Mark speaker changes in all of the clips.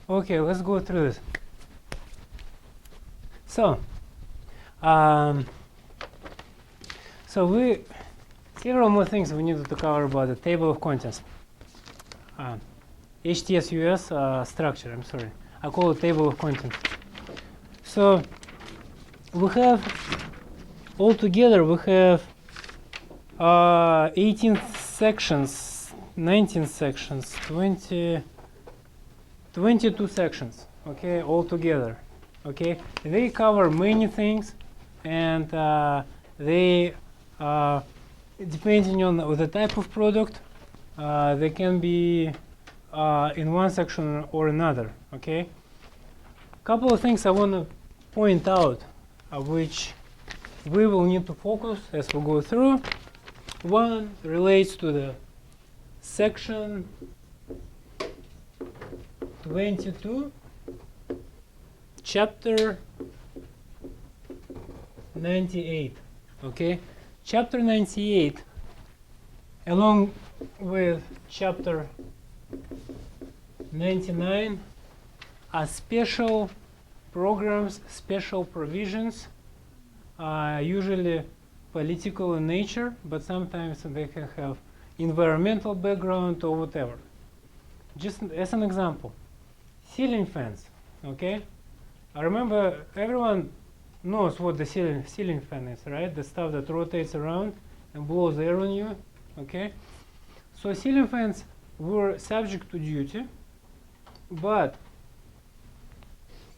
Speaker 1: Okay, let's go through this. So, um, we several more things we needed to cover about the table of contents. HTS-US structure. I'm sorry, I call it table of contents. So we have altogether 18 sections, 19 sections, 22 sections. Okay, altogether. Okay, they cover many things, and they depending on the type of product, they can be in one section or another. Okay, couple of things I want to point out, which we will need to focus as we go through. One relates to the section 22, chapter 98. Okay, chapter 98, along with chapter 99, are special programs, special provisions, usually political in nature, but sometimes they can have environmental background or whatever. Just as an example, ceiling fans. Okay, I remember everyone knows what the ceiling fan is, right? The stuff that rotates around and blows air on you. Okay, so ceiling fans were subject to duty, but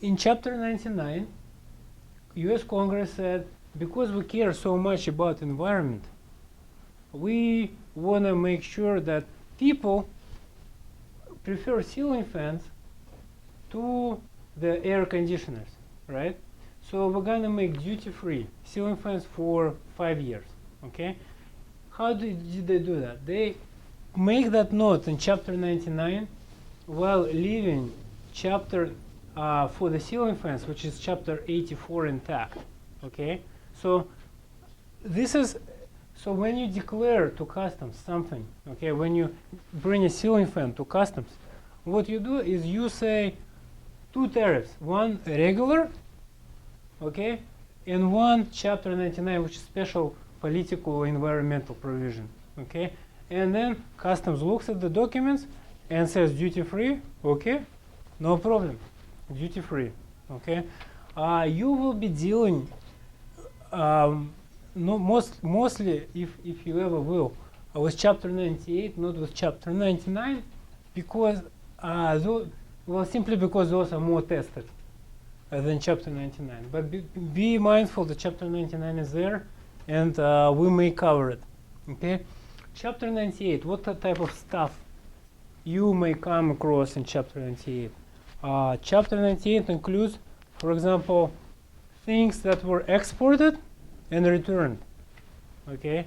Speaker 1: in chapter 99, US Congress said, because we care so much about environment, we want to make sure that people prefer ceiling fans to the air conditioners, right? So we're gonna make duty-free ceiling fans for 5 years. Okay, how did they do that? They make that note in chapter 99 while leaving chapter for the ceiling fans, which is chapter 84, intact. Okay, so this is, so when you declare to customs something, okay, when you bring a ceiling fan to customs, what you do is you say two tariffs, one regular, okay, and one chapter 99, which is special political environmental provision. Okay, and then customs looks at the documents and says duty free. Okay, no problem, duty free. Okay, you will be dealing mostly, if you ever will, with chapter 98, not with chapter 99, because simply because those are more tested than chapter 99. But be mindful that chapter 99 is there, and we may cover it. Okay, chapter 98. What type of stuff you may come across in chapter 98? Chapter 98 includes, for example, things that were exported and returned. Okay,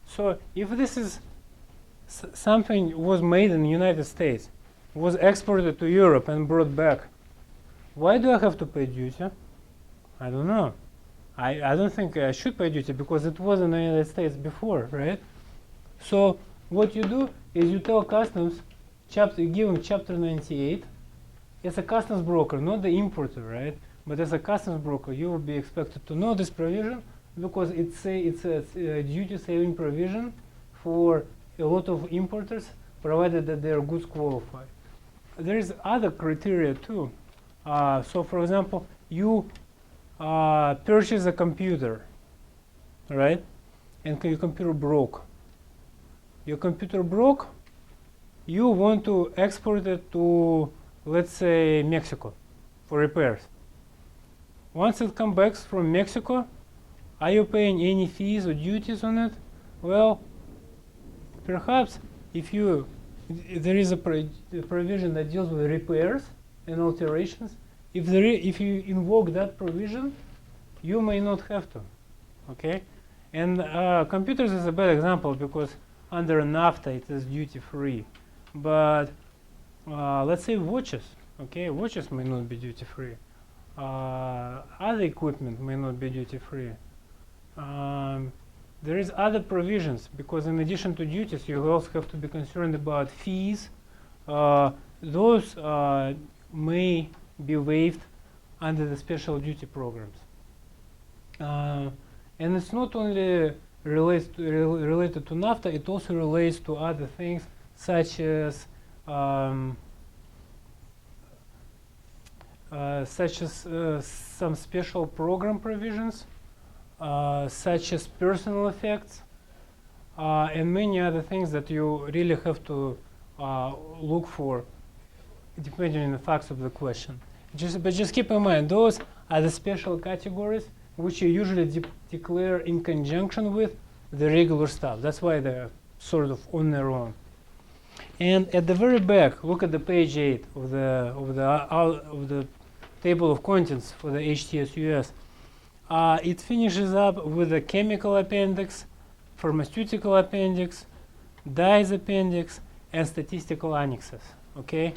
Speaker 1: so if this is something was made in the United States, was exported to Europe and brought back, why do I have to pay duty? I don't know. I don't think I should pay duty because it was in the United States before, right? So what you do is you tell customs, you give them chapter 98. As a customs broker, not the importer, right? But as a customs broker, you will be expected to know this provision because it's a duty-saving provision for a lot of importers, provided that their goods qualify. There is other criteria too. So, for example, you purchase a computer, right? And your computer broke. Your computer broke. You want to export it to, let's say, Mexico for repairs. Once it comes back from Mexico, are you paying any fees or duties on it? Well, perhaps if there is a provision that deals with repairs and alterations. If you invoke that provision, you may not have to. Okay, and computers is a bad example because under NAFTA it is duty free, but let's say watches. Okay, watches may not be duty free. Other equipment may not be duty free. There is other provisions because in addition to duties, you also have to be concerned about fees. Those may be waived under the special duty programs. And it's not only related to NAFTA, it also relates to other things such as some special program provisions, such as personal effects, and many other things that you really have to look for depending on the facts of the question. But just keep in mind, those are the special categories which you usually declare in conjunction with the regular stuff. That's why they're sort of on their own. And at the very back, look at the page 8 of the table of contents for the HTS-US. It finishes up with a chemical appendix, pharmaceutical appendix, dyes appendix, and statistical annexes. Okay.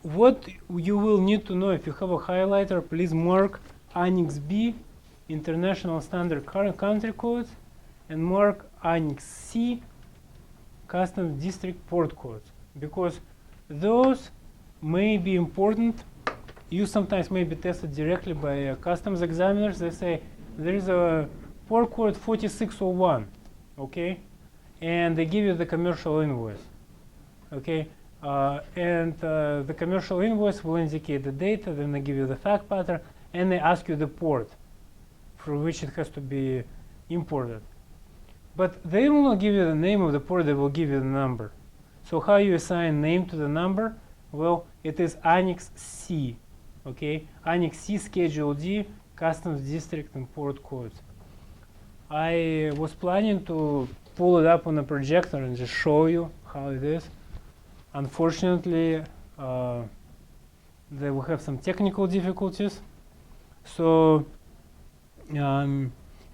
Speaker 1: What you will need to know, if you have a highlighter, please mark Annex B, International Standard Country Codes, and mark Annex C, Customs District Port Codes, because those may be important. You sometimes may be tested directly by customs examiners. They say there is a port code 4601, okay, and they give you the commercial invoice, okay. The commercial invoice will indicate the data, then they give you the fact pattern, and they ask you the port for which it has to be imported. But they will not give you the name of the port, they will give you the number. So how you assign name to the number? Well, it is Annex C, okay? Annex C, Schedule D, Customs District and Port Codes. I was planning to pull it up on a projector and just show you how it is. Unfortunately, they will have some technical difficulties. So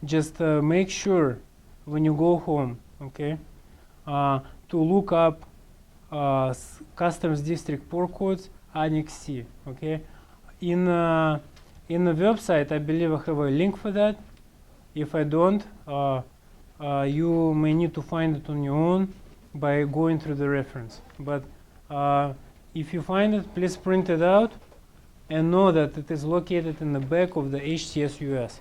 Speaker 1: just make sure when you go home, okay, to look up Customs District Port Codes Annex C, okay. In the website, I believe I have a link for that. If I don't, you may need to find it on your own by going through the reference. But if you find it, please print it out and know that it is located in the back of the HTS-US.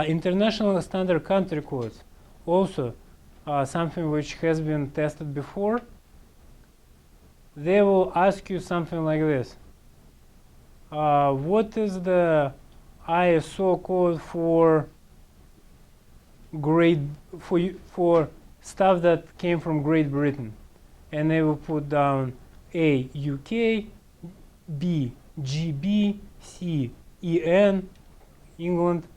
Speaker 1: International Standard Country Codes, also something which has been tested before. They will ask you something like this. What is the ISO code for stuff that came from Great Britain? And they will put down A, UK, B, GB, C, EN, England,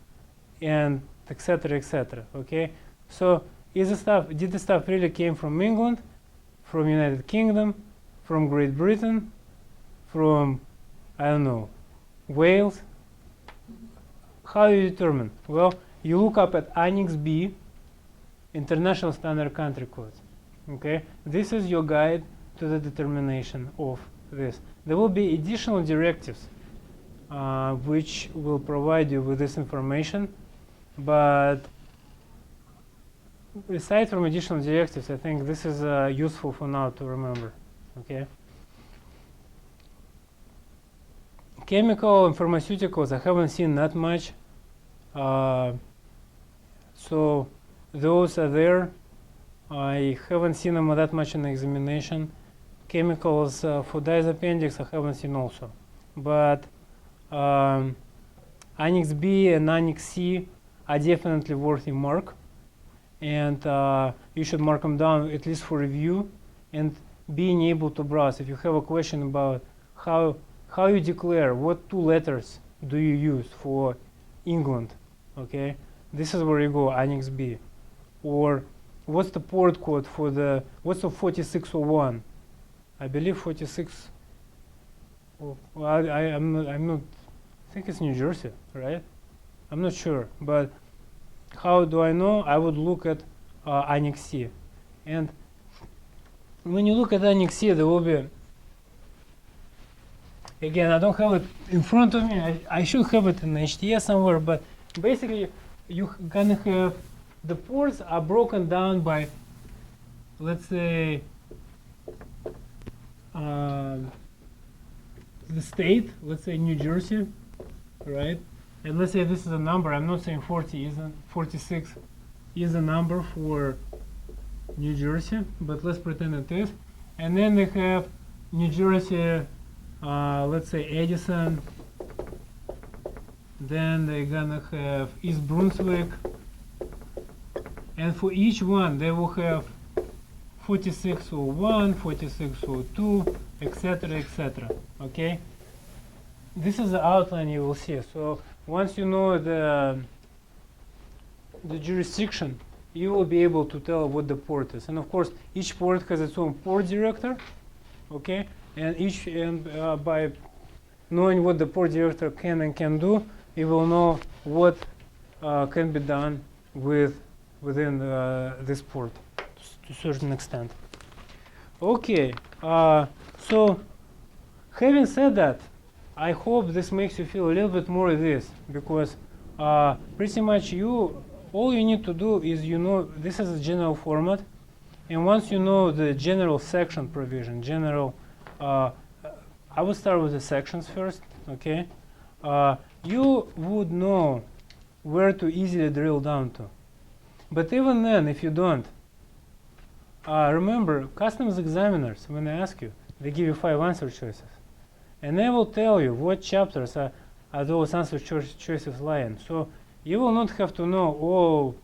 Speaker 1: and etc., etc. Okay, so did the stuff really came from England, from United Kingdom, from Great Britain, from, I don't know, Wales? How do you determine? Well, you look up at Annex B, International Standard Country Codes. Okay, this is your guide to the determination of this. There will be additional directives which will provide you with this information, but aside from additional directives, I think this is useful for now to remember. Okay. Chemical and pharmaceuticals, I haven't seen that much, so those are there. I haven't seen them that much in the examination. Chemicals for dyes appendix, I haven't seen also. But Annex B and Annex C are definitely worth a mark. And you should mark them down at least for review and being able to browse. If you have a question about how you declare, what two letters do you use for England, okay? This is where you go, Annex B. Or what's the port code for what's the 4601? I believe 46, well, I'm not, I think it's New Jersey, right? I'm not sure, but how do I know? I would look at Annex C. And when you look at Annex C, there will be, again, I don't have it in front of me. I should have it in HTS somewhere, but basically you're gonna have the ports are broken down by, let's say, the state, let's say New Jersey, right? And let's say this is a number. I'm not saying 40 isn't 46 is a number for New Jersey, but let's pretend it is. And then they have New Jersey, let's say Edison. Then they're gonna have East Brunswick. And for each one, they will have 4601, 4602, etc., etc. Okay? This is the outline you will see. So once you know the jurisdiction, you will be able to tell what the port is. And of course, each port has its own port director. Okay? And by knowing what the port director can and can do, you will know what can be done within this port to a certain extent. Okay, so having said that, I hope this makes you feel a little bit more at ease, because pretty much all you need to do is, this is a general format, and once you know the general section provision, I will start with the sections first, okay? You would know where to easily drill down to. But even then, if you don't, remember, customs examiners, when they ask you, they give you 5 answer choices. And they will tell you what chapters are those answer choices lie in. So you will not have to know all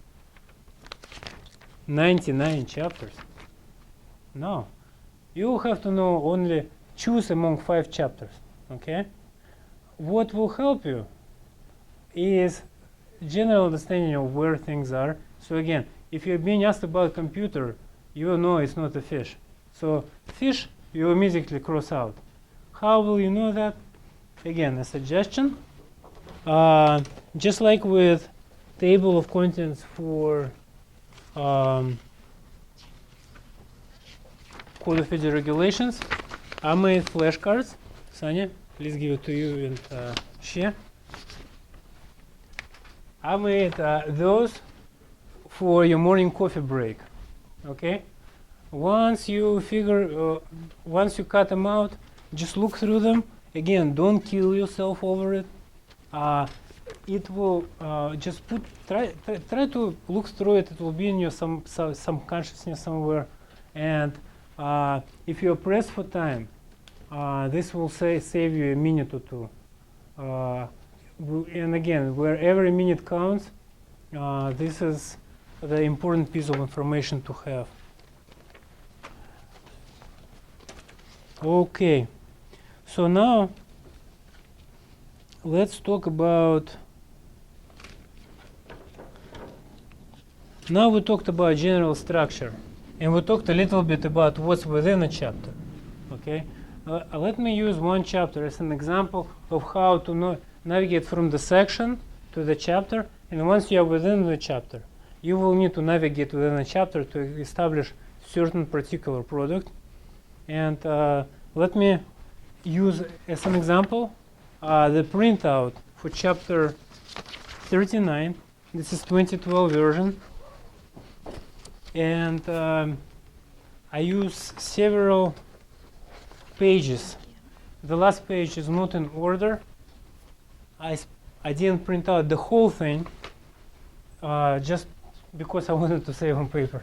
Speaker 1: 99 chapters. No. You will have to know only choose among 5 chapters. Okay? What will help you is general understanding of where things are. So again, if you're being asked about computer, you will know it's not a fish. So fish, you immediately cross out. How will you know that? Again, a suggestion. Just like with table of contents for Code of Federal Regulations, I made flashcards. Sanya, please give it to you and share. I made those for your morning coffee break. Okay? Once you cut them out, just look through them. Again, don't kill yourself over it. It will just try to look through it. It will be in your some consciousness somewhere. And if you're pressed for time, this will save you a minute or two. And again, where every minute counts, this is the important piece of information to have. Okay, so now let's talk about. Now we talked about general structure, and we talked a little bit about what's within a chapter. Okay, let me use one chapter as an example of how to navigate from the section to the chapter. And once you are within the chapter, you will need to navigate within a chapter to establish certain particular product. And let me use as an example the printout for chapter 39. This is 2012 version. And I use several pages. The last page is not in order. I didn't print out the whole thing just because I wanted to save on paper.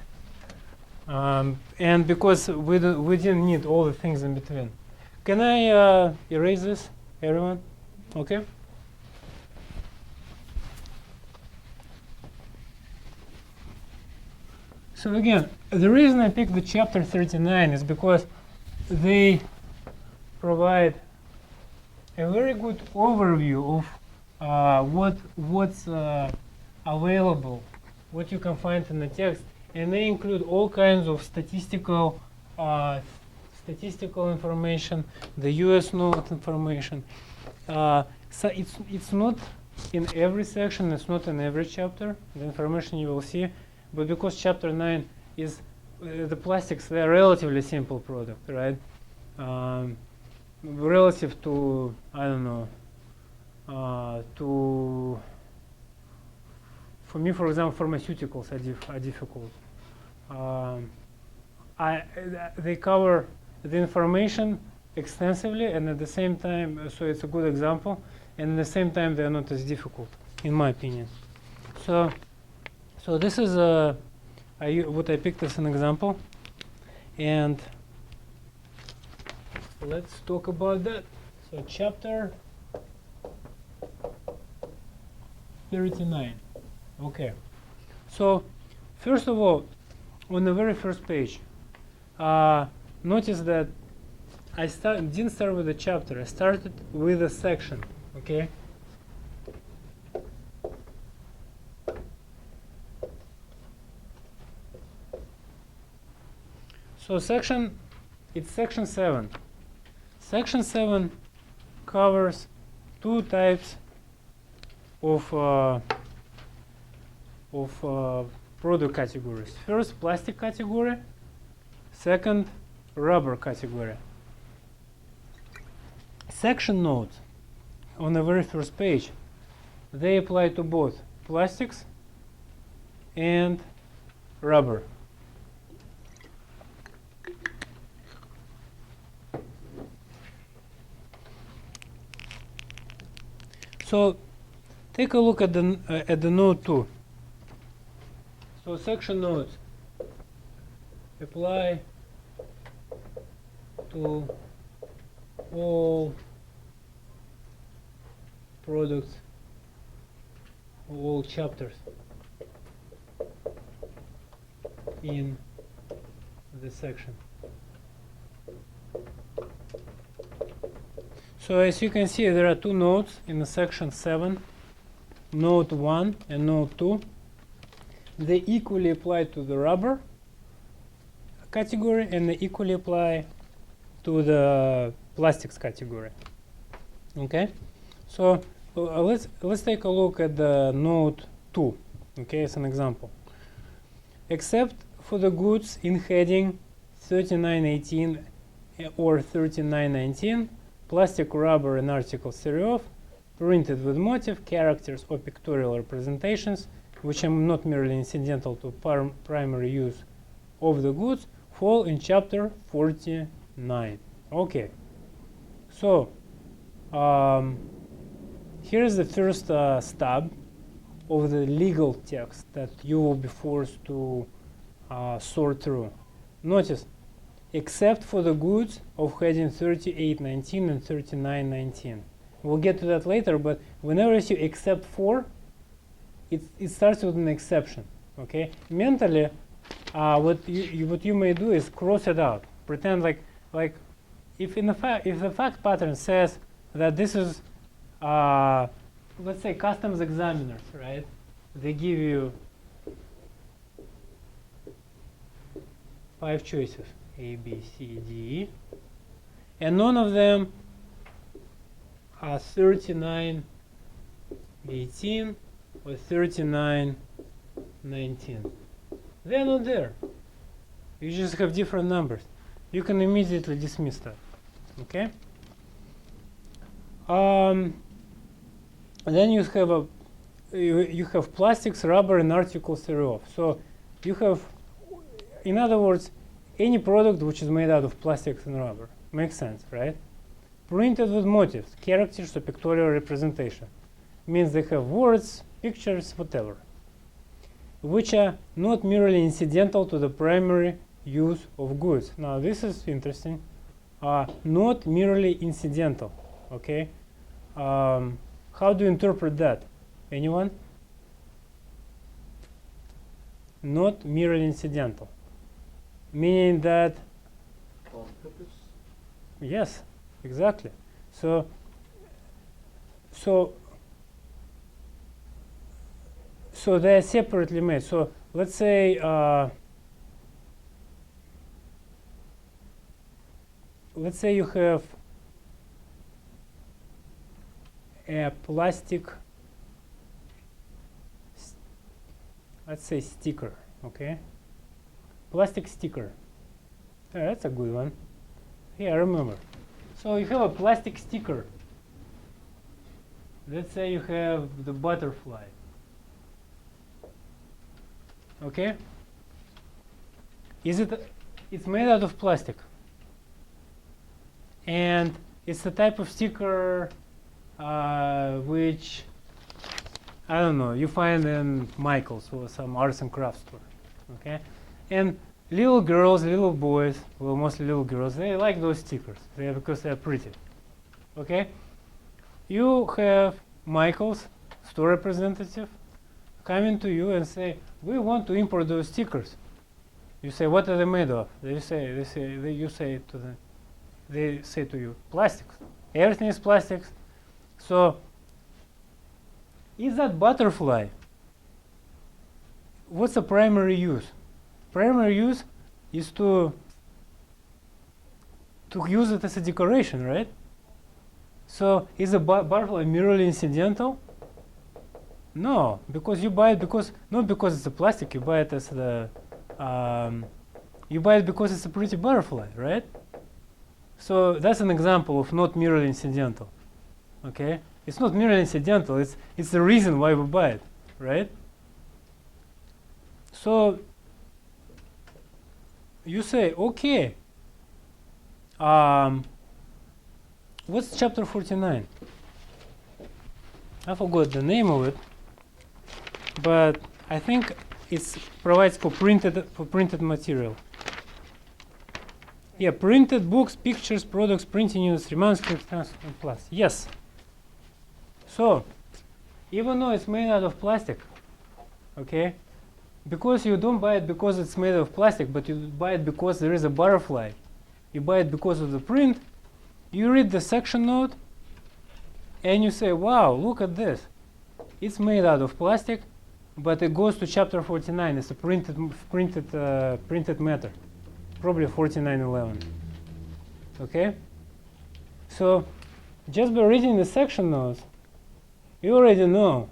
Speaker 1: And because we didn't need all the things in between. Can I erase this, everyone? Okay. So again, the reason I picked the chapter 39 is because they provide a very good overview of what's available, what you can find in the text, and they include all kinds of statistical information, the U.S. note information. So it's not in every section, it's not in every chapter, the information you will see, but because chapter 9 is the plastics, they're a relatively simple product, right? Relative to, I don't know, for me, for example, pharmaceuticals are difficult. They cover the information extensively, and at the same time, so it's a good example, and at the same time they are not as difficult, in my opinion. So this is what I picked as an example, and let's talk about that. So chapter 39. Okay. So first of all, on the very first page, notice that I didn't start with a chapter. I started with a section. Okay. So it's section 7. Section 7 covers two types of product categories. First, plastic category. Second, rubber category. Section notes on the very first page, they apply to both plastics and rubber. So take a look at the note 2. So section notes apply to all products, all chapters in the section. So as you can see, there are two notes in the section 7, note 1 and note 2. They equally apply to the rubber category and they equally apply to the plastics category. Okay, so let's take a look at the note 2. Okay, as an example. Except for the goods in heading 3918 or 3919, plastic, rubber, and articles thereof, printed with motif, characters, or pictorial representations, which are not merely incidental to primary use of the goods, fall in chapter 49. Okay, so here's the first stub of the legal text that you will be forced to sort through. Notice, except for the goods of heading 3819 and 3919. We'll get to that later, but whenever you see except for, it starts with an exception. Okay, mentally, what you may do is cross it out. Pretend like if the fact pattern says that this is let's say customs examiners, right? They give you 5 choices, A, B, C, D, E, and none of them are 3918 or 3919. They're not there. You just have different numbers. You can immediately dismiss that. Okay. Then you have you have plastics, rubber, and articles thereof. So you have, in other words, any product which is made out of plastics and rubber. Makes sense, right? Printed with motifs, characters, or pictorial representation. Means they have words, pictures, whatever, which are not merely incidental to the primary use of goods. Now this is interesting. Not merely incidental. Okay. How do you interpret that? Anyone? Not merely incidental. Meaning that.
Speaker 2: On purpose?
Speaker 1: Yes, exactly. So they are separately made. So let's say you have a plastic, let's say sticker, okay? Plastic sticker. Oh, that's a good one. Yeah, I remember. So you have a plastic sticker. Let's say you have the butterfly. Okay? It's made out of plastic. and it's the type of sticker which, I don't know, you find in Michael's or some arts and crafts store, okay? And little girls, little boys, well, mostly little girls, they like those stickers because they're pretty, okay? You have Michael's store representative coming to you and say, we want to import those stickers. You say, what are they made of? You say to you, plastics. Everything is plastics. So, is that butterfly? What's the primary use? Primary use is to use it as a decoration, right? So, is a butterfly merely incidental? No, because you buy it not because it's a plastic. You buy it as you buy it because it's a pretty butterfly, right? So that's an example of not merely incidental. Okay, it's not merely incidental. It's the reason why we buy it, right? So you say, okay, what's chapter 49? I forgot the name of it, but I think it provides for printed material. Yeah, printed books, pictures, products, printing units, manuscripts, and plus. Yes. So, even though it's made out of plastic, okay, because you don't buy it because it's made of plastic, but you buy it because there is a butterfly, you buy it because of the print, you read the section note, and you say, wow, look at this. It's made out of plastic, but it goes to chapter 49. It's a printed matter, probably 4911. Okay? So, just by reading the section notes, you already know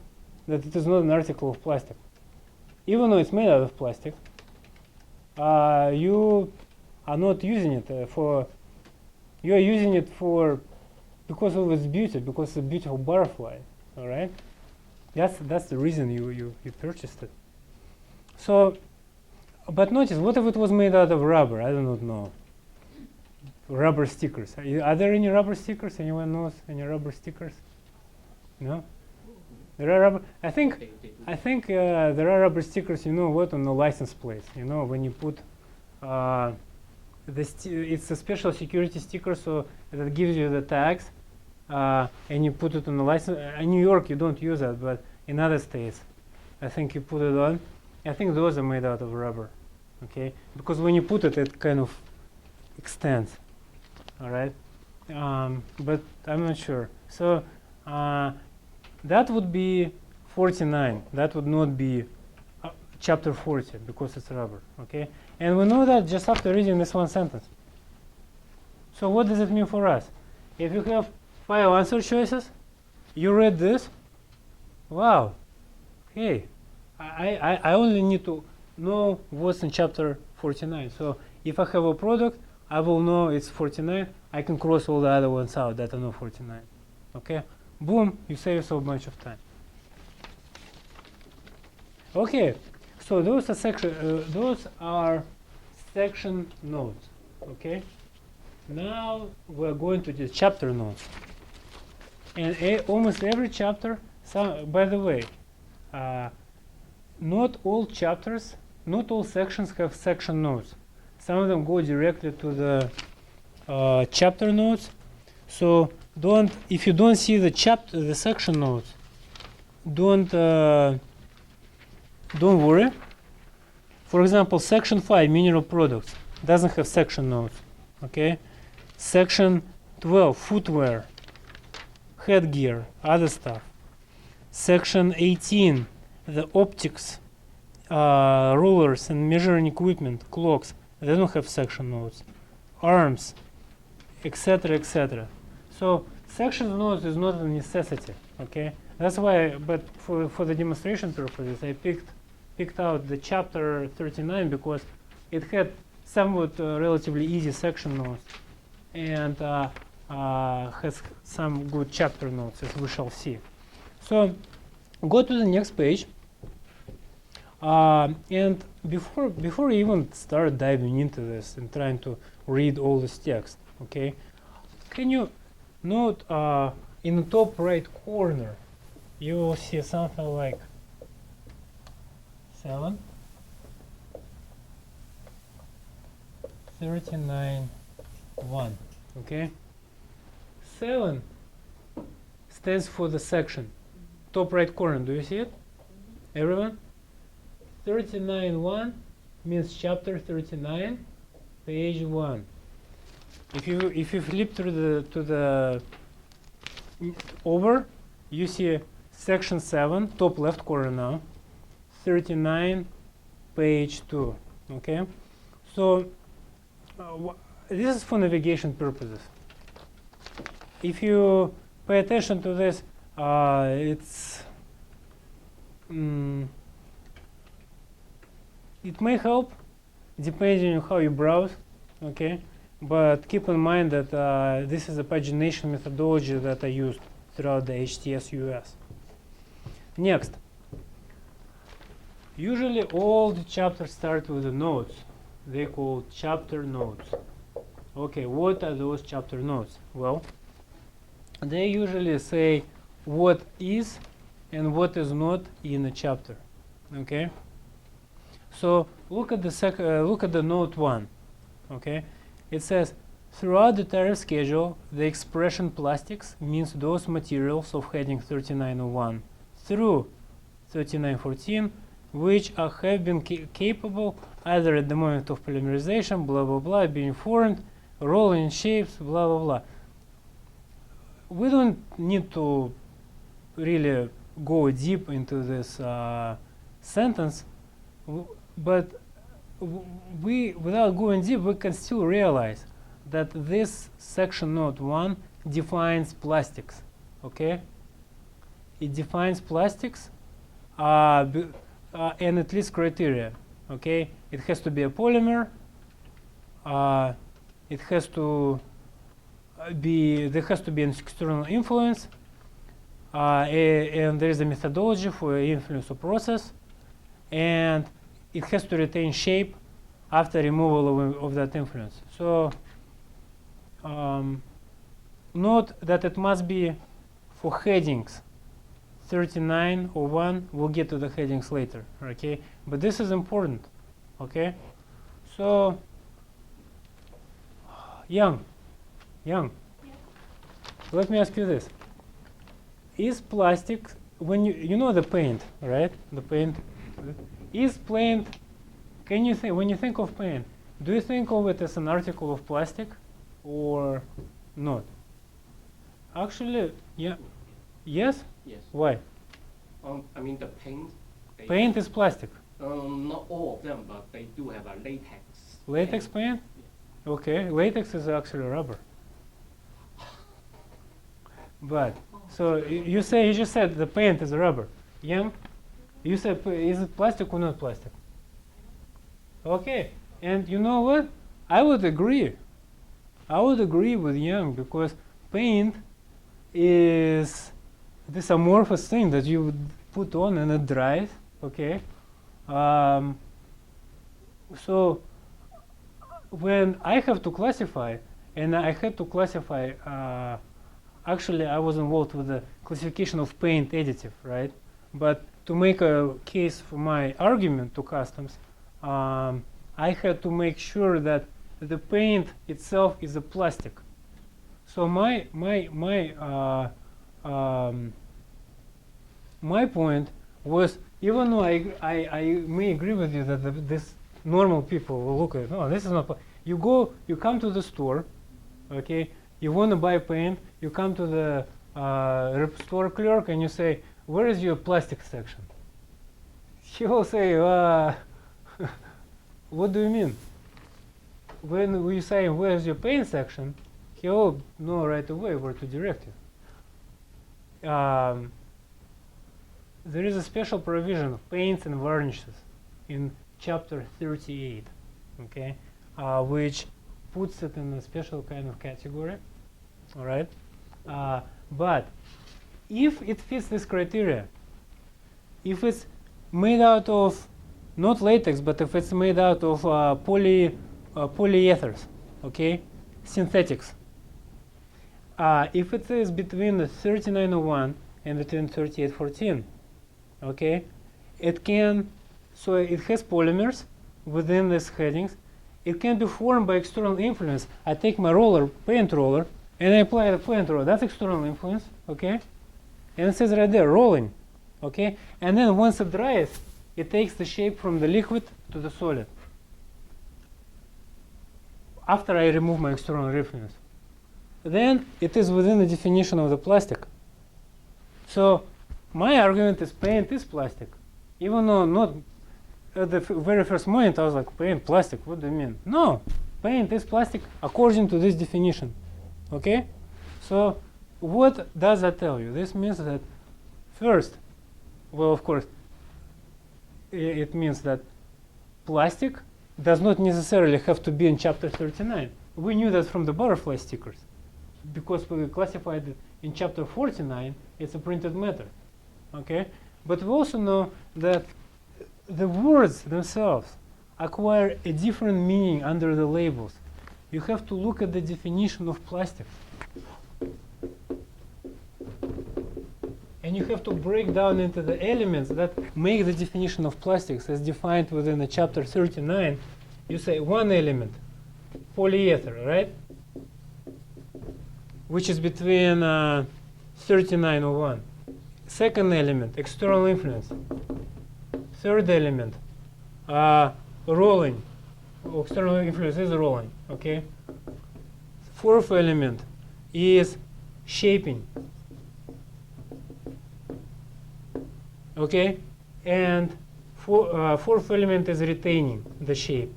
Speaker 1: that it is not an article of plastic. Even though it's made out of plastic, you are not using it you are using it because of its beauty, because it's a beautiful butterfly, all right? That's the reason you purchased it. So, but notice, what if it was made out of rubber? I do not know. Rubber stickers. Are there any rubber stickers? Anyone knows any rubber stickers? No? There are rubber. I think there are rubber stickers. You know what, on the license plates. You know, when you put it's a special security sticker, so that gives you the tags, and you put it on the license. In New York, you don't use that, but in other states, I think you put it on. I think those are made out of rubber, okay? Because when you put it, it kind of extends, all right? But I'm not sure. So that would be 49. That would not be chapter 40 because it's rubber, okay? And we know that just after reading this one sentence. So what does it mean for us? If you have 5 answer choices, you read this, wow, hey, I only need to know what's in chapter 49. So if I have a product, I will know it's 49. I can cross all the other ones out that are not 49. Okay? Boom, you save yourself a bunch of time. Okay, so those are section notes. Okay? Now we're going to the chapter notes. And almost every chapter, by the way, not all chapters, not all sections have section notes. Some of them go directly to the chapter notes. So if you don't see the section notes, don't worry. For example, section 5, mineral products, doesn't have section notes. Okay, section 12, footwear, headgear, other stuff. Section 18, the optics, rulers and measuring equipment, clocks, they don't have section notes. Arms, etc., etc. So section notes is not a necessity. Okay, that's why. But for the demonstration purposes, I picked out the chapter 39 because it had somewhat relatively easy section notes and has some good chapter notes, as we shall see. So go to the next page, and before you even start diving into this and trying to read all this text, okay, can you note in the top right corner, you will see something like 7, 39, 1. Okay? 7 stands for the section. Top right corner, do you see it? Everyone? 39, 1 means chapter 39, page 1. If you flip to the over, you see section 7, top left corner now, 39, page 2. Okay, so this is for navigation purposes. If you pay attention to this, it may help depending on how you browse. Okay. But keep in mind that this is a pagination methodology that I used throughout the HTS US. Next, usually all the chapters start with the notes. They call chapter notes. Okay, what are those chapter notes? Well, they usually say what is and what is not in a chapter. Okay, so look at the note 1. Okay. It says, throughout the tariff schedule, the expression plastics means those materials of heading 3901 through 3914 which have been capable either at the moment of polymerization, blah blah blah, being formed, rolling in shapes, blah blah blah. We don't need to really go deep into this sentence, but without going deep, we can still realize that this section note 1 defines plastics. Okay, it defines plastics and it lists criteria. Okay, it has to be a polymer. It has to there has to be an external influence, and there is a methodology for influence of process, and it has to retain shape after removal of that influence. So note that it must be for headings 39 or 1. We'll get to the headings later. Okay, but this is important. Okay, so Young,
Speaker 3: Yeah.
Speaker 1: let me ask you this: is plastic, when you know the paint, right? The paint. Is paint, can you think, when you think of paint, do you think of it as an article of plastic or not? Actually, yeah. Yes?
Speaker 2: Yes.
Speaker 1: Why?
Speaker 2: I mean the paint.
Speaker 1: Paint is plastic.
Speaker 2: Not all of them, but they do have a latex.
Speaker 1: Latex paint? Okay, latex is actually rubber. But, so you just said the paint is rubber. Young? You said, is it plastic or not plastic? Okay, and you know what? I would agree. I would agree with Young, because paint is this amorphous thing that you would put on and it dries. Okay, so when I have to classify, and I had to classify, actually I was involved with the classification of paint additive, right? But to make a case for my argument to customs, I had to make sure that the paint itself is a plastic. So my point was, even though I may agree with you that this normal people will look at it, no, this is not. You come to the store, okay? You want to buy paint. You come to the store clerk and you say, "Where is your plastic section?" He will say, "What do you mean?" When we say, "Where's your paint section?" he will know right away where to direct you. There is a special provision of paints and varnishes in chapter 38, okay, which puts it in a special kind of category. All right, but if it fits this criteria, if it's made out of not latex, but if it's made out of polyethers, okay, synthetics, if it is between the 3901 and between 3814, okay, it can, so it has polymers within these headings. It can be formed by external influence. I take my roller, paint roller, and I apply the paint roller. That's external influence, okay? And it says right there, rolling, okay? And then once it dries, it takes the shape from the liquid to the solid. After I remove my external influence. Then it is within the definition of the plastic. So my argument is paint is plastic. Even though not at the very first moment I was like, paint, plastic, what do you mean? No, paint is plastic according to this definition, okay? So what does that tell you? This means that first, well, of course, it means that plastic does not necessarily have to be in chapter 39. We knew that from the butterfly stickers, because we classified it in chapter 49, it's a printed matter, okay? But we also know that the words themselves acquire a different meaning under the labels. You have to look at the definition of plastic. And you have to break down into the elements that make the definition of plastics as defined within the chapter 39. You say one element, polyether, right? Which is between 3901. Second element, external influence. Third element, rolling. External influence is rolling, okay? Fourth element is shaping. Okay, and fourth element is retaining the shape.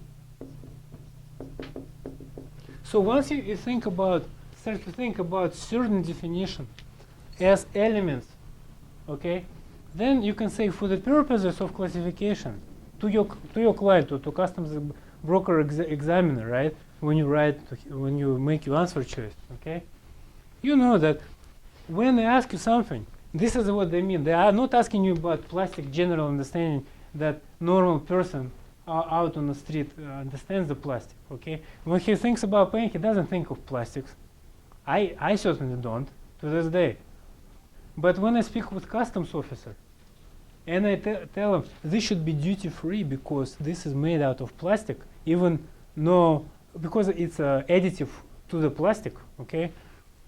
Speaker 1: So once you start to think about certain definition as elements, okay, then you can say for the purposes of classification to your client, to customs broker examiner, right? When you make your answer choice, okay, you know that when they ask you something, this is what they mean. They are not asking you about plastic general understanding that normal person out on the street understands the plastic, okay? When he thinks about paint, he doesn't think of plastics. I certainly don't to this day. But when I speak with customs officer and I tell him this should be duty free because this is made out of plastic, even though because it's additive to the plastic, okay?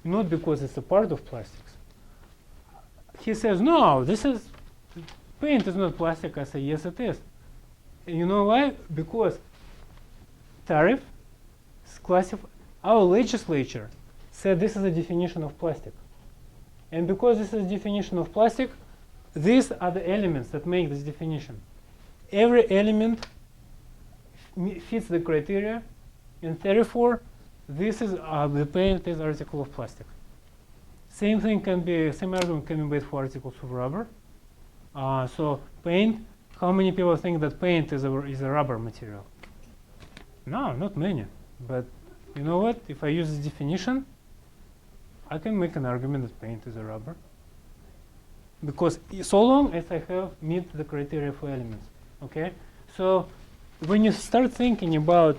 Speaker 1: Not because it's a part of plastics. He says, no, paint is not plastic. I say, yes, it is. And you know why? Because tariff our legislature said this is a definition of plastic. And because this is a definition of plastic, these are the elements that make this definition. Every element fits the criteria, and therefore, this is the paint is article of plastic. Same argument can be made for articles of rubber. So paint, how many people think that paint is a rubber material? No, not many. But you know what? If I use this definition, I can make an argument that paint is a rubber. Because so long as I have meet the criteria for elements, okay? So when you start thinking about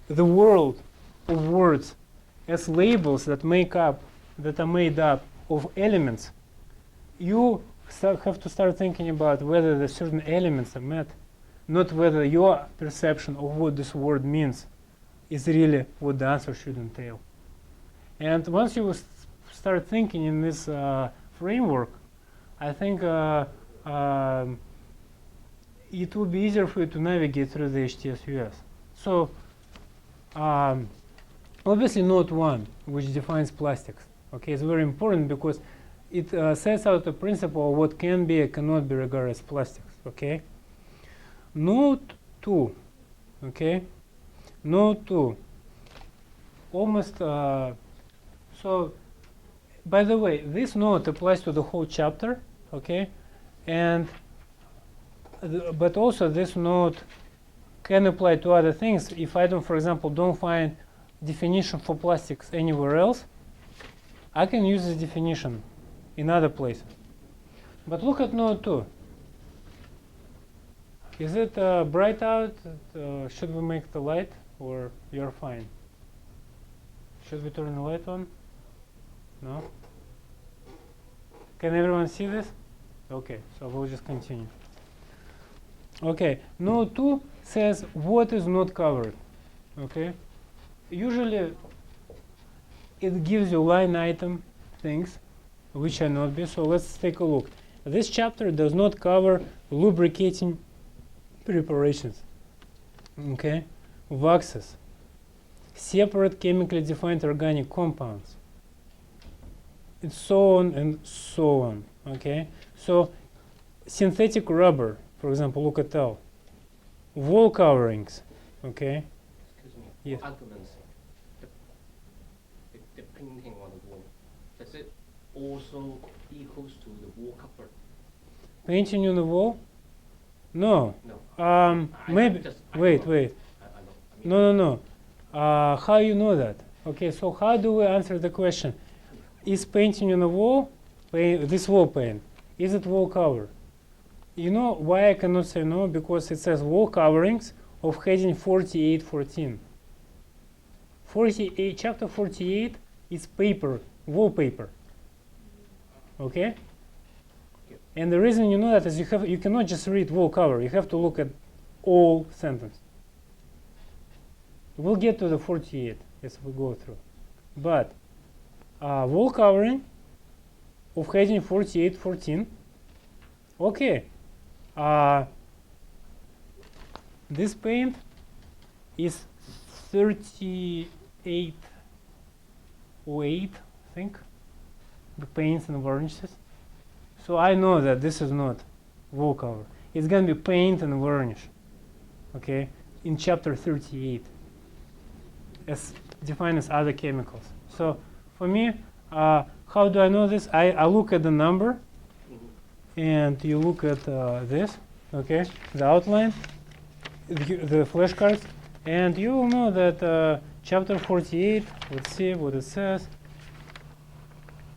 Speaker 1: the world of words as labels that are made up of elements, you have to start thinking about whether the certain elements are met, not whether your perception of what this word means is really what the answer should entail. And once you start thinking in this framework, I think it will be easier for you to navigate through the HTS-US. So obviously note 1, which defines plastics, okay, is very important because it sets out a principle of what can be and cannot be regarded as plastics, okay. Note 2, okay, note 2, almost, so by the way, this note applies to the whole chapter, okay, and but also this note can apply to other things. If I don't, for example, don't find definition for plastics anywhere else, I can use this definition in other places. But look at note 2. Is it bright out? Should we make the light, or you're fine? Should we turn the light on? No? Can everyone see this? Okay, so we'll just continue. Okay, Note 2 says what is not covered. Okay, usually it gives you line item things which are not be. So let's take a look. This chapter does not cover lubricating preparations. Okay, waxes, separate chemically defined organic compounds, and so on and so on. Okay, so synthetic rubber, for example, look at L. Wall coverings. Okay.
Speaker 2: Excuse me.
Speaker 1: Yes.
Speaker 2: Arguments. The painting on the wall. Does it also equals to the wall cover?
Speaker 1: Painting on the wall? No.
Speaker 2: No.
Speaker 1: Maybe. Wait.
Speaker 2: I know.
Speaker 1: No. How you know that? Okay, so how do we answer the question? Is painting on the wall, this wall paint, is it wall cover? You know why I cannot say no? Because it says wall coverings of heading 4814. Chapter 48 is paper, wallpaper. Okay? And the reason you know that is you cannot just read wall cover. You have to look at all sentence. We'll get to the 48 as we go through. But wall covering of heading 4814. Okay. This paint is 3808, I think, the paints and varnishes. So I know that this is not wall cover. It's going to be paint and varnish, okay, in chapter 38, as defined as other chemicals. So for me, how do I know this? I look at the number, and you look at this, okay, the outline, the flashcards, and you will know that chapter 48, let's see what it says.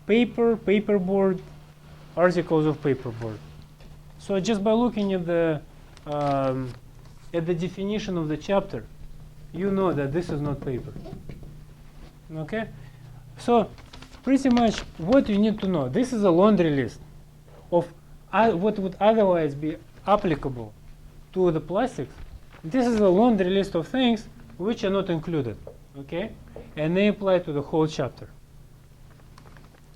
Speaker 1: Paper, paperboard, articles of paperboard. So just by looking at the definition of the chapter, you know that this is not paper. Okay? So pretty much what you need to know, this is a laundry list of what would otherwise be applicable to the plastics. This is a laundry list of things which are not included, okay? And they apply to the whole chapter.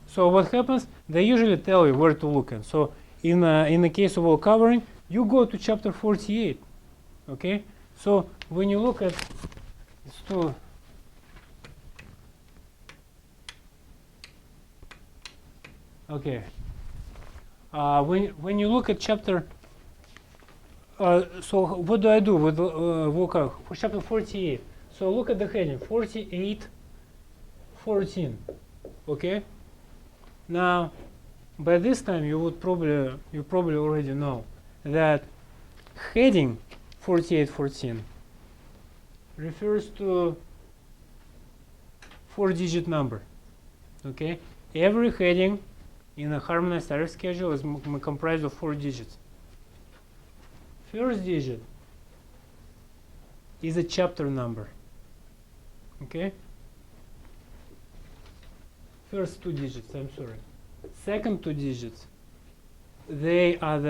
Speaker 1: So what happens? They usually tell you where to look at. So in the case of wall covering, you go to chapter 48, okay? So when you look at okay. When you look at chapter, so what do I do with for chapter 48? So look at the heading 48:14. Okay. Now, by this time you probably already know that heading 48:14 refers to 4-digit number. Okay. Every heading in a harmonized tariff schedule is comprised of 4 digits. First digit is a chapter number. Okay? First 2 digits, I'm sorry. Second 2 digits, they are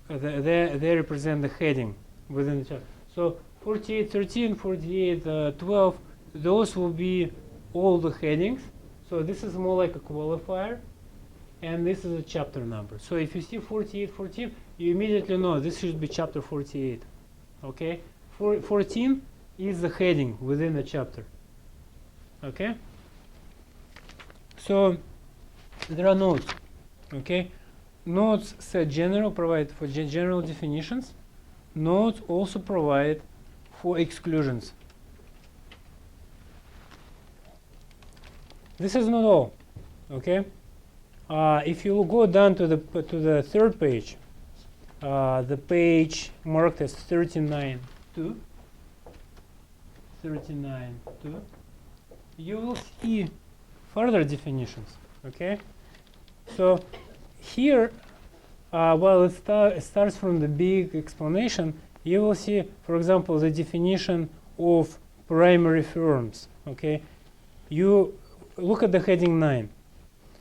Speaker 1: they represent the heading within the chapter. So 48:13, 48:12, those will be all the headings. So this is more like a qualifier. And this is a chapter number. So if you see 48:14, you immediately know this should be chapter 48. Okay? 14 is the heading within the chapter. Okay? So there are notes. Okay? Notes set general, provide for general definitions. Notes also provide for exclusions. This is not all. Okay? If you go down to the third page, the page marked as 39.2, you will see further definitions. Okay, so here, while it starts from the big explanation, you will see, for example, the definition of primary firms. Okay, you look at the heading 9.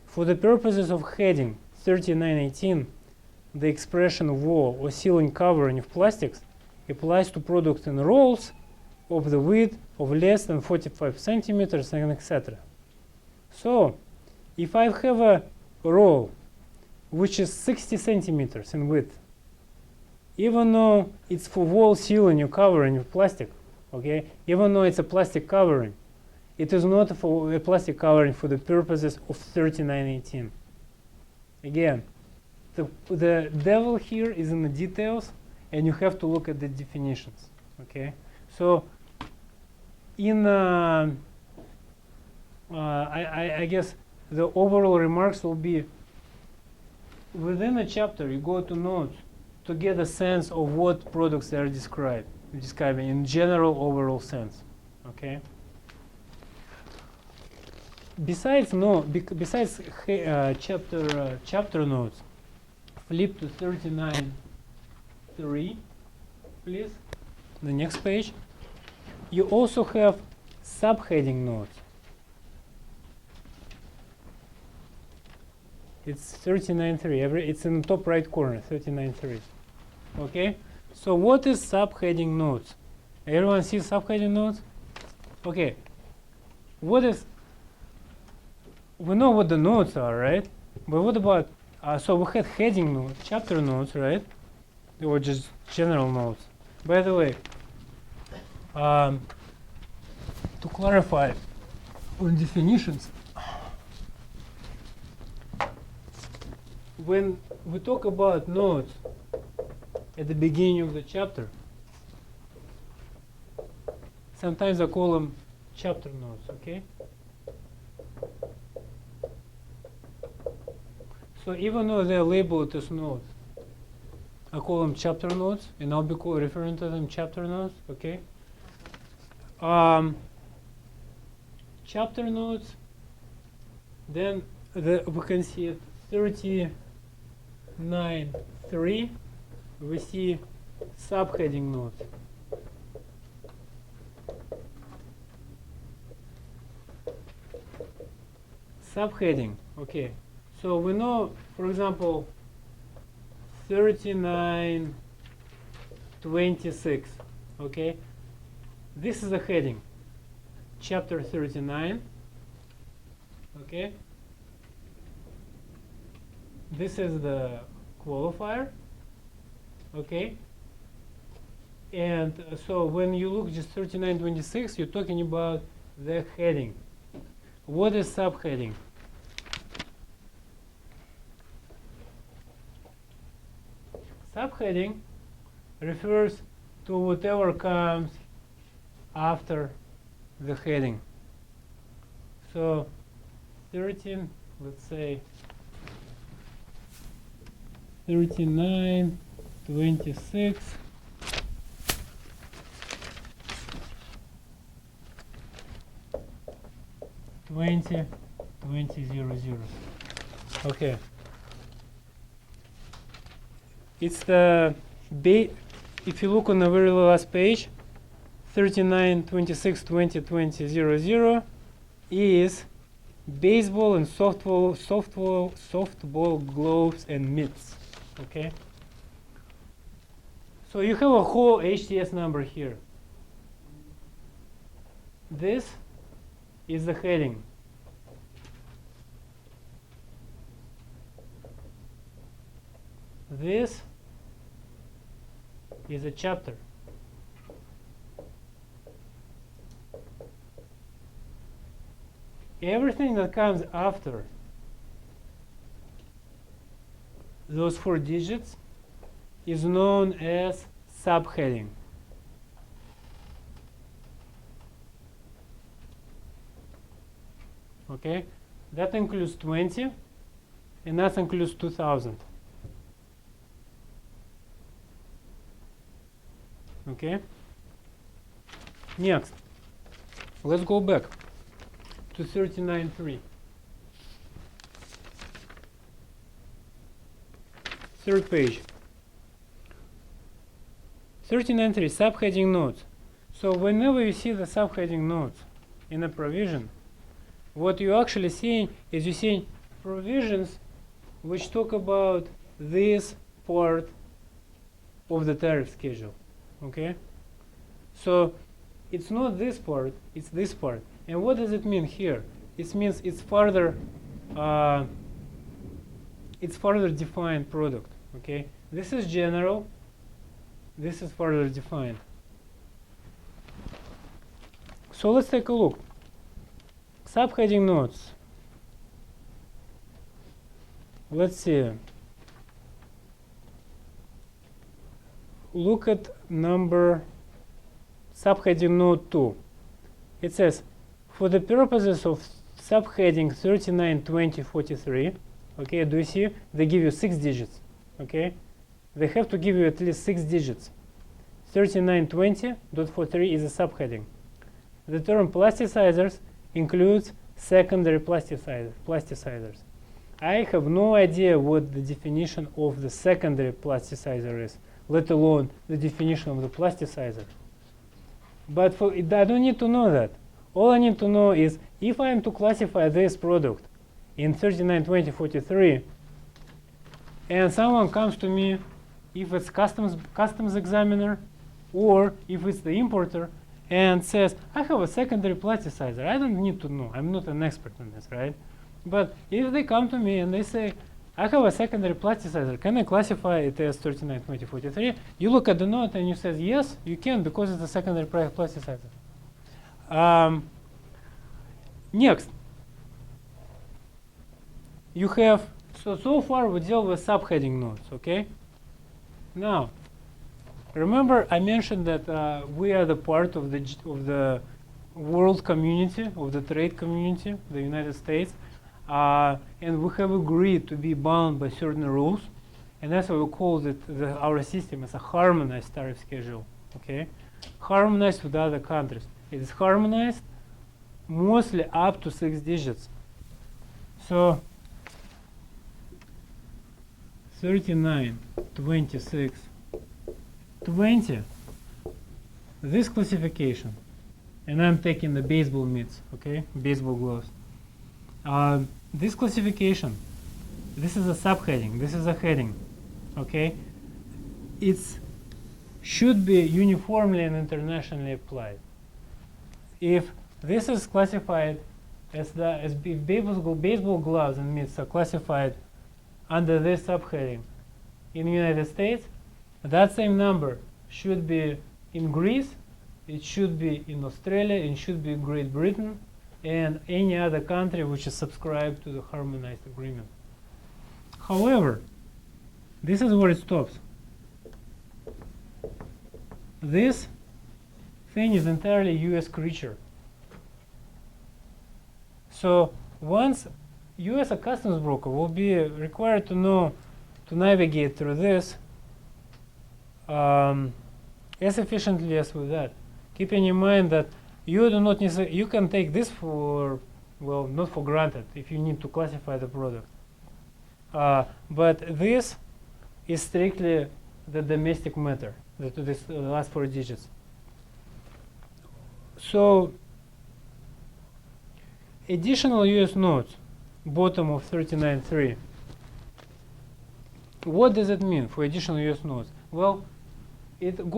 Speaker 1: For the purposes of heading 3918, the expression wall or ceiling covering of plastics applies to products in rolls of the width of less than 45 centimeters and etc. So, if I have a roll which is 60 centimeters in width, even though it's for wall ceiling or covering of plastic, okay, even though it's a plastic covering, it is not for a plastic covering for the purposes of 3918. Again, the devil here is in the details, and you have to look at the definitions. Okay, so in I guess the overall remarks will be within a chapter. You go to notes to get a sense of what products they are describing in general overall sense. Okay. Besides chapter notes, flip to 39.3, please. The next page. You also have subheading notes. It's 39.3. It's in the top right corner. 39.3. Okay. So what is subheading notes? Everyone sees subheading notes? Okay. What is? We know what the notes are, right? But what about, so we had heading notes, chapter notes, right? Or just general notes. By the way, to clarify on definitions, when we talk about notes at the beginning of the chapter, sometimes I call them chapter notes, okay? So even though they're labeled as notes, I call them chapter notes, and I'll be referring to them chapter notes, okay? Chapter notes, then we can see it 39.3, we see subheading notes. Subheading, okay. So we know, for example, 39.26, okay? This is a heading, chapter 39, okay? This is the qualifier, okay? And so when you look just 39.26, you're talking about the heading. What is subheading? Subheading refers to whatever comes after the heading. So 13, let's say 39.26. $20.00. Okay. It's the if you look on the very last page, 39.26.20.20.00 is baseball and softball gloves and mitts. Okay. So you have a whole HTS number here. This is the heading. This is a chapter. Everything that comes after those 4 digits is known as subheading. Okay, that includes 20, and that includes 2000. Okay. Next, let's go back to 39.3. Third page. 39.3 subheading notes. So whenever you see the subheading notes in a provision, what you're actually seeing is you're seeing provisions which talk about this part of the tariff schedule. Okay? So it's not this part, it's this part. And what does it mean here? It means it's further defined product. Okay? This is general, this is further defined. So let's take a look. Subheading notes. Let's see. Look at number subheading note 2. It says, for the purposes of subheading 392043, okay, do you see? They give you 6 digits, okay? They have to give you at least 6 digits. 3920.43 is a subheading. The term plasticizers includes secondary plasticizers. I have no idea what the definition of the secondary plasticizer is, let alone the definition of the plasticizer. But I don't need to know that. All I need to know is if I am to classify this product in 392043 and someone comes to me, if it's customs examiner or if it's the importer, and says, I have a secondary plasticizer. I don't need to know. I'm not an expert on this, right? But if they come to me and they say, I have a secondary plasticizer, can I classify it as 392043? You look at the note and you say, yes, you can, because it's a secondary plasticizer. Next. You have, so far we deal with subheading notes, okay? Now, remember I mentioned that we are the part of the world community, of the trade community, the United States, and we have agreed to be bound by certain rules, and that's why we call it our system as a harmonized tariff schedule, okay? Harmonized with other countries. It is harmonized mostly up to 6 digits. So 39, 26, 20, this classification, and I'm taking the baseball mitts, okay, baseball gloves. This classification, this is a subheading, this is a heading, okay. It should be uniformly and internationally applied. If this is classified as if baseball gloves and mitts are classified under this subheading in the United States, that same number should be in Greece, it should be in Australia, it should be in Great Britain, and any other country which is subscribed to the harmonized agreement. However, this is where it stops. This thing is entirely US creature. So once you as a customs broker will be required to know to navigate through this as efficiently as with that, keeping in mind that you do not necessarily, you can take this for, well, not for granted if you need to classify the product. But this is strictly the domestic matter, the last 4 digits. So additional US notes, bottom of 39.3. What does it mean for additional US notes? Well, it